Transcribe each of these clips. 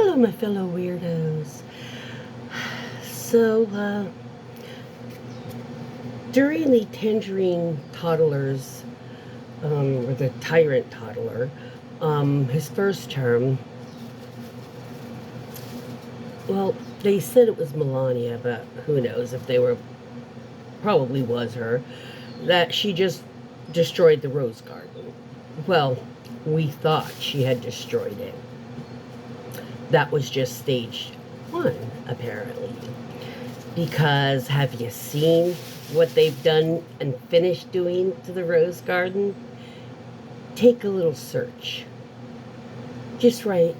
Hello, my fellow weirdos. So, during the Tangerine Toddler's, or the Tyrant Toddler, his first term, well, they said it was Melania, but who knows if they were, probably was her, that she just destroyed the rose garden. Well, we thought she had destroyed it. That was just stage one, apparently. Because have you seen what they've done and finished doing to the rose garden? Take a little search. Just write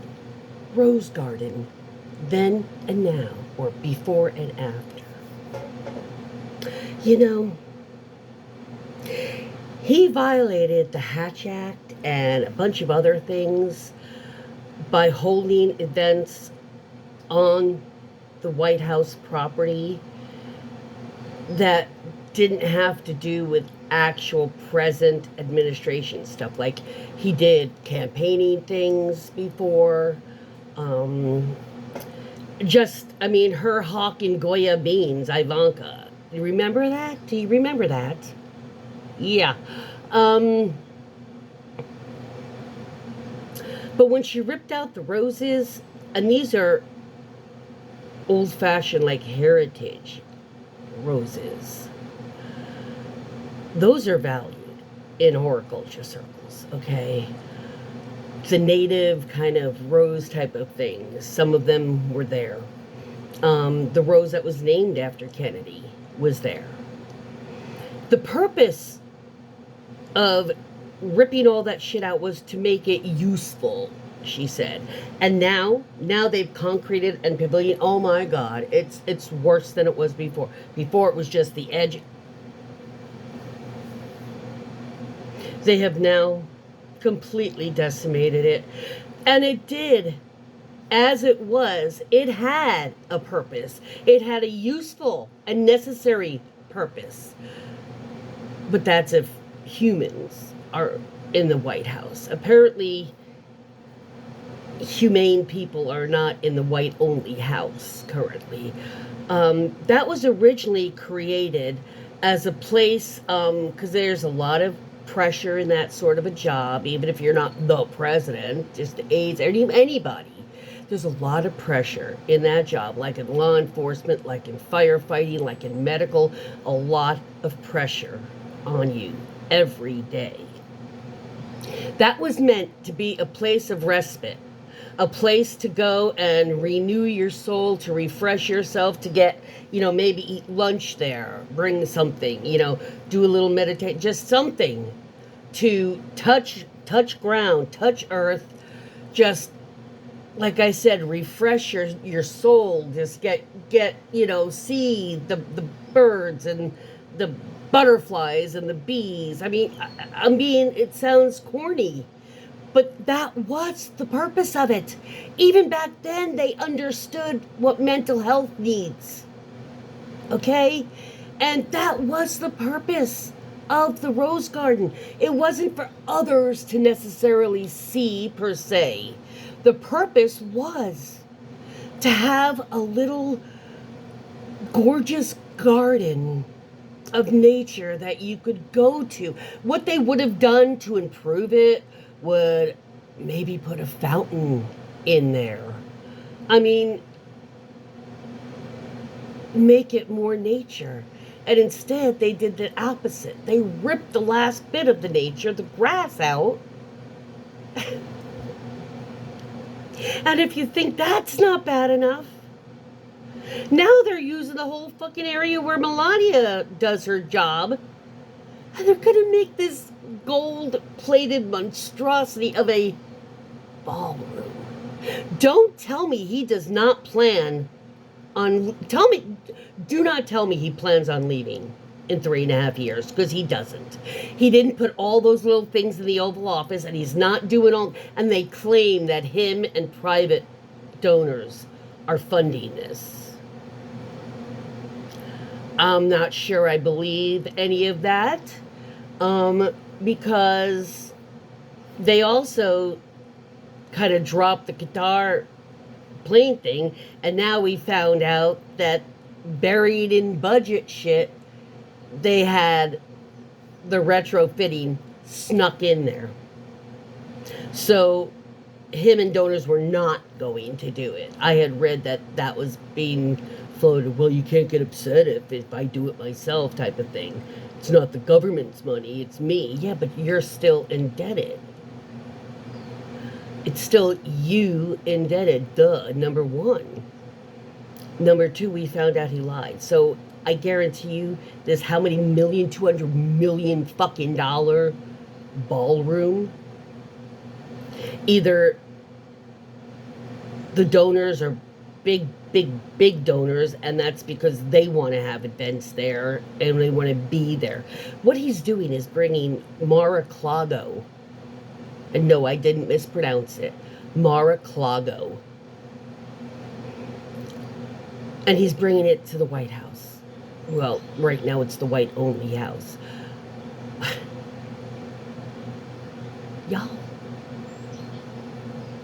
rose garden, then and now, or before and after. You know, he violated the Hatch Act and a bunch of other things by holding events on the White House property that didn't have to do with actual present administration stuff. Like he did campaigning things before. Her hawking Goya beans, Ivanka. You remember that? Do you remember that? Yeah. But when she ripped out the roses, and these are old-fashioned, like heritage roses, those are valued in horticulture circles, okay? The native kind of rose type of things, some of them were there. The rose that was named after Kennedy was there. The purpose of ripping all that shit out was to make it useful, she said. And now they've concreted and pavilion. Oh my God, it's worse than it was before. Before it was just the edge. They have now completely decimated it. And it did. As it was, it had a purpose. It had a useful and necessary purpose. But that's if humans are in the White House. Apparently, humane people are not in the white-only house currently. That was originally created as a place, because there's a lot of pressure in that sort of a job, even if you're not the president, just aides, anybody. There's a lot of pressure in that job, like in law enforcement, like in firefighting, like in medical, a lot of pressure on you every day. That was meant to be a place of respite, a place to go and renew your soul, to refresh yourself, to get, maybe eat lunch there, bring something, do a little meditate, just something to touch ground, touch earth, just, like I said, refresh your soul, just get see the birds and the butterflies and the bees. It sounds corny, but that was the purpose of it. Even back then, they understood what mental health needs. Okay? And that was the purpose of the Rose Garden. It wasn't for others to necessarily see, per se. The purpose was to have a little gorgeous garden of nature that you could go to. What they would have done to improve it would maybe put a fountain in there. Make it more nature. And instead, they did the opposite. They ripped the last bit of the nature, the grass, out. And if you think that's not bad enough, now they're using the whole fucking area where Melania does her job. And they're going to make this gold-plated monstrosity of a ballroom. Don't tell me he does not plan on... Do not tell me he plans on leaving in 3.5 years, because he doesn't. He didn't put all those little things in the Oval Office, and he's not doing all... And they claim that him and private donors are funding this. I'm not sure I believe any of that, because they also kind of dropped the Qatar plane thing, and now we found out that buried in budget shit, they had the retrofitting snuck in there. So him and donors were not going to do it. I had read that that was being floated. Well, you can't get upset if I do it myself, type of thing. It's not the government's money, it's me. Yeah, but you're still indebted. It's still you indebted, duh, number one. Number two, we found out he lied. So I guarantee you there's how many million, 200 million fucking dollar ballroom. Either the donors are big donors, and that's because they want to have events there and they want to be there. What he's doing is bringing Mar-a-Lago, and no, I didn't mispronounce it, Mar-a-Lago, and he's bringing it to the White House. Well, right now it's the white only house. Y'all,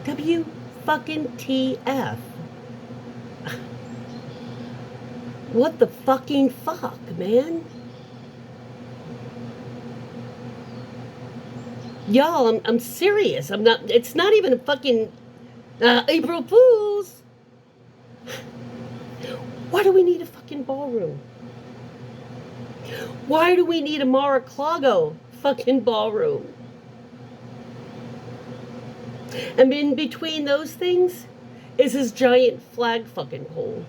WTF. What the fucking fuck, man? Y'all, I'm serious. I'm not, it's not even a fucking April Fools. Why do we need a fucking ballroom? Why do we need a Mar-a-Lago fucking ballroom? And in between those things is his giant flag fucking pole.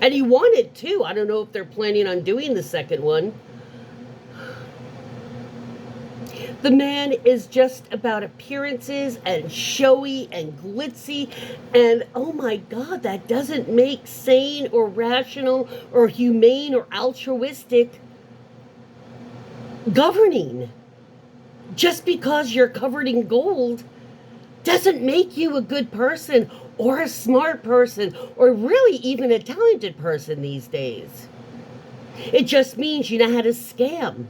And he wanted to. I don't know if they're planning on doing the second one. The man is just about appearances and showy and glitzy. And oh my God, that doesn't make sane or rational or humane or altruistic governing. Just because you're covered in gold doesn't make you a good person or a smart person or really even a talented person these days. It just means you know how to scam.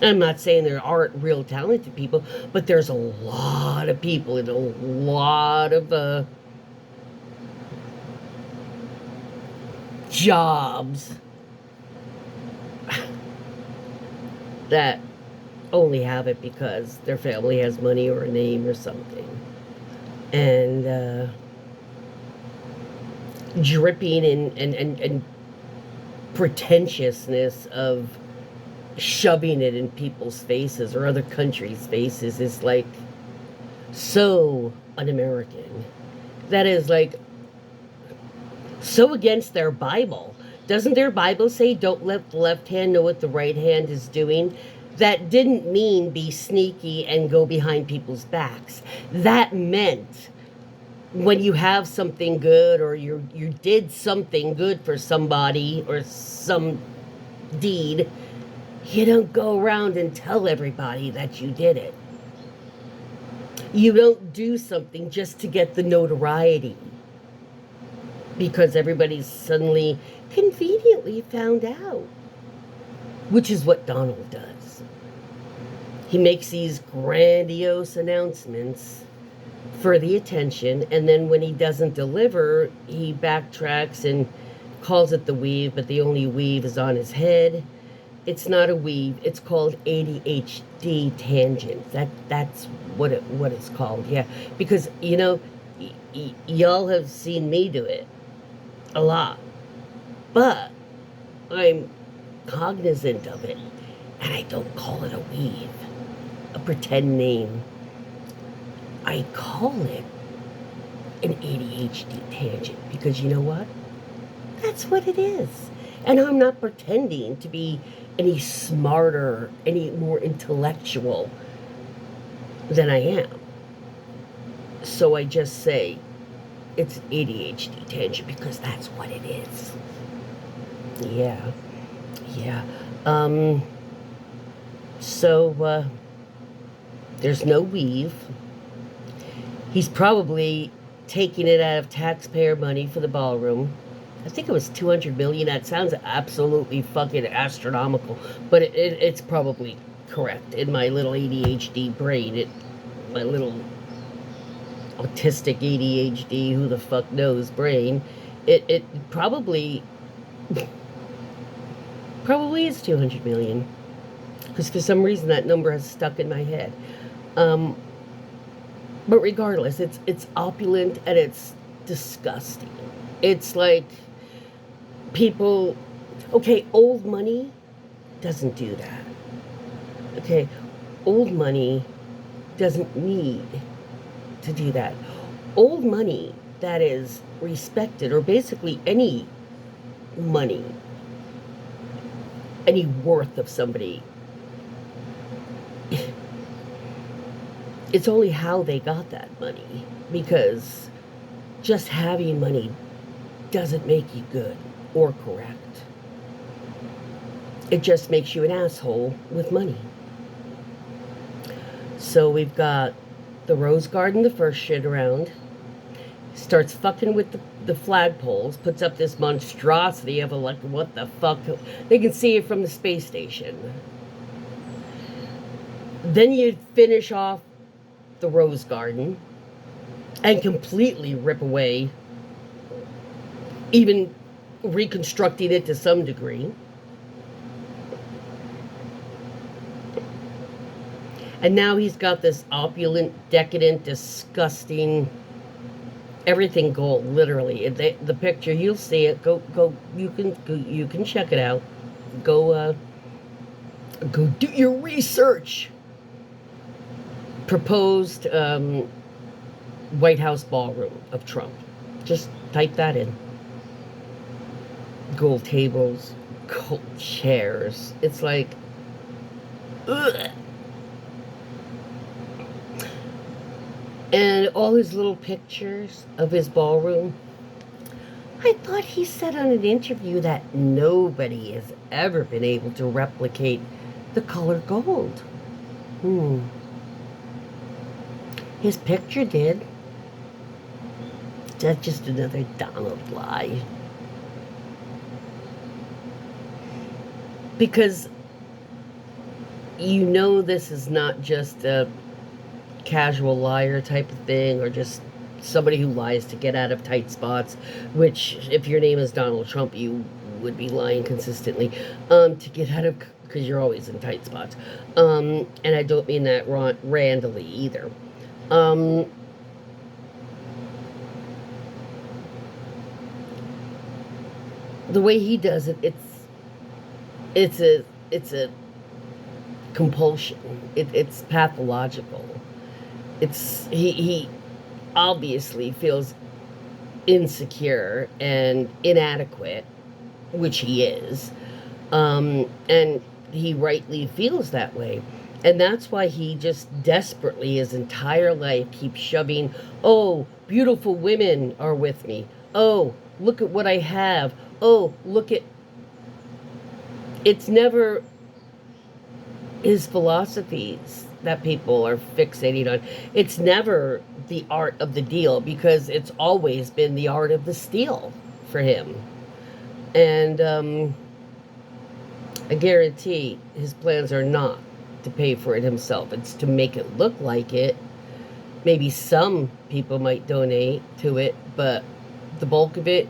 I'm not saying there aren't real talented people, but there's a lot of people in a lot of jobs that only have it because their family has money or a name or something. And dripping in pretentiousness of shoving it in people's faces or other countries' faces is like so un-American. That is like so against their Bible. Doesn't their Bible say don't let the left hand know what the right hand is doing? That didn't mean be sneaky and go behind people's backs. That meant when you have something good or you did something good for somebody or some deed, you don't go around and tell everybody that you did it. You don't do something just to get the notoriety because everybody's suddenly conveniently found out, which is what Donald does. He makes these grandiose announcements for the attention, and then when he doesn't deliver, he backtracks and calls it the weave, but the only weave is on his head. It's not a weave. It's called ADHD tangent. That's what it's called. Yeah, because you know, y'all have seen me do it a lot, but I'm cognizant of it, and I don't call it a weave, a pretend name. I call it an ADHD tangent because you know what? That's what it is. And I'm not pretending to be any smarter, any more intellectual than I am. So I just say it's an ADHD tangent because that's what it is. Yeah. So there's no weave. He's probably taking it out of taxpayer money for the ballroom. I think it was 200 million. That sounds absolutely fucking astronomical, but it's probably correct in my little ADHD brain. My little autistic ADHD, who the fuck knows, brain, it probably is 200 million. Because for some reason that number has stuck in my head. Um, but regardless, it's opulent and it's disgusting. It's like people, okay, old money doesn't do that. Okay, old money doesn't need to do that. Old money that is respected, or basically any money, any worth of somebody, it's only how they got that money. Because just having money doesn't make you good or correct. It just makes you an asshole with money. So we've got the Rose Garden, the first shit around. Starts fucking with the flagpoles, puts up this monstrosity of a, like, what the fuck? They can see it from the space station. Then you finish off the Rose Garden and completely rip away, even reconstructing it to some degree. And now he's got this opulent, decadent, disgusting, everything gold, literally. The picture, you'll see it. Go. You can check it out. Go do your research. Proposed White House ballroom of Trump. Just type that in. Gold tables, gold chairs. It's like, ugh. And all his little pictures of his ballroom. I thought he said on an interview that nobody has ever been able to replicate the color gold. His picture did. That's just another Donald lie. Because you know this is not just a casual liar type of thing, or just somebody who lies to get out of tight spots, which if your name is Donald Trump, you would be lying consistently to get out of, because you're always in tight spots. And I don't mean that randomly either. The way he does it, it's a compulsion. It's pathological. He obviously feels insecure and inadequate, which he is, and he rightly feels that way. And that's why he just desperately, his entire life, keeps shoving, oh, beautiful women are with me. Oh, look at what I have. Oh, look at... It's never his philosophies that people are fixating on. It's never the art of the deal, because it's always been the art of the steal for him. And I guarantee his plans are not to pay for it himself. It's to make it look like it. Maybe some people might donate to it, but the bulk of it,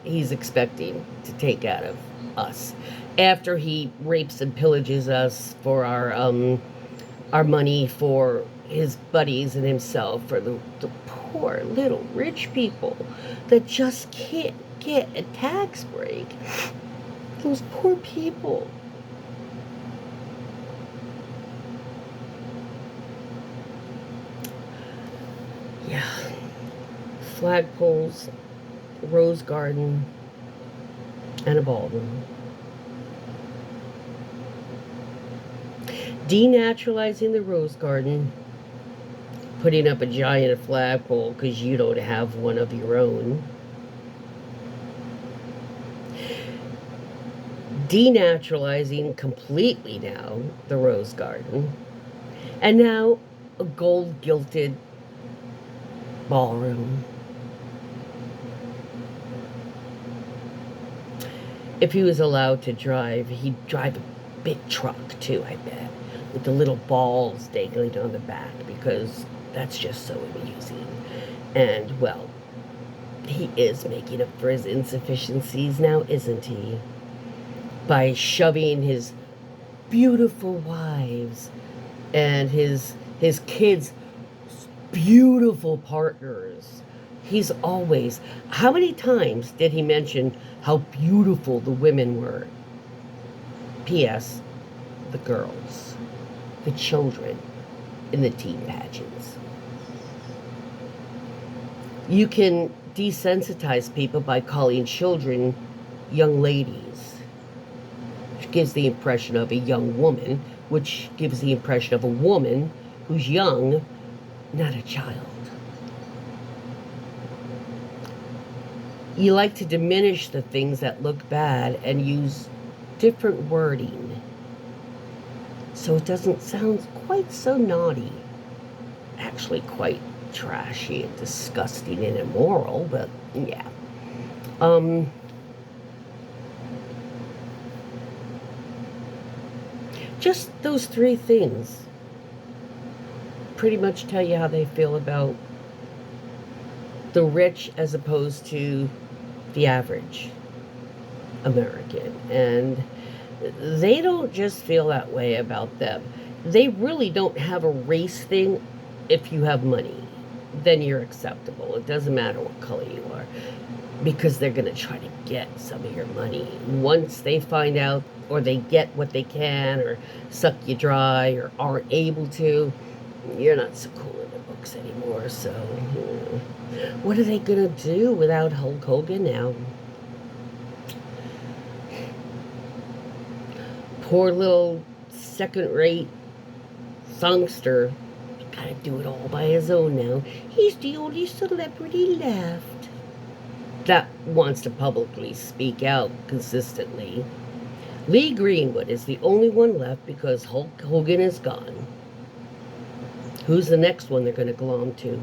he's expecting to take out of us after he rapes and pillages us for our money for his buddies and himself, for the poor little rich people that just can't get a tax break. Those poor people. Yeah. Flagpoles, Rose Garden, and a ballroom. Denaturalizing the Rose Garden, putting up a giant flagpole because you don't have one of your own. Denaturalizing completely now the Rose Garden, and now a gold gilded ballroom. If he was allowed to drive, he'd drive a big truck too, I bet, with the little balls dangling on the back, because That's just so amusing. And, well, he is making up for his insufficiencies now, isn't he? By shoving his beautiful wives and his kids' beautiful partners. He's always... How many times did he mention how beautiful the women were? P.S. The girls, the children in the teen pageants. You can desensitize people by calling children young ladies, which gives the impression of a young woman, which gives the impression of a woman who's young, not a child. You like to diminish the things that look bad and use different wording so it doesn't sound quite so naughty. Actually quite trashy and disgusting and immoral, but yeah. Just those three things pretty much tell you how they feel about the rich as opposed to the average American. And they don't just feel that way about them. They really don't have a race thing. If you have money, then you're acceptable. It doesn't matter what color you are, because they're going to try to get some of your money. Once they find out, or they get what they can, or suck you dry, or aren't able to, you're not so cool in the books anymore. So, what are they going to do without Hulk Hogan now? Poor little second-rate songster. Gotta do it all by his own now. He's the only celebrity left that wants to publicly speak out consistently. Lee Greenwood is the only one left because Hulk Hogan is gone. Who's the next one they're going to glom to?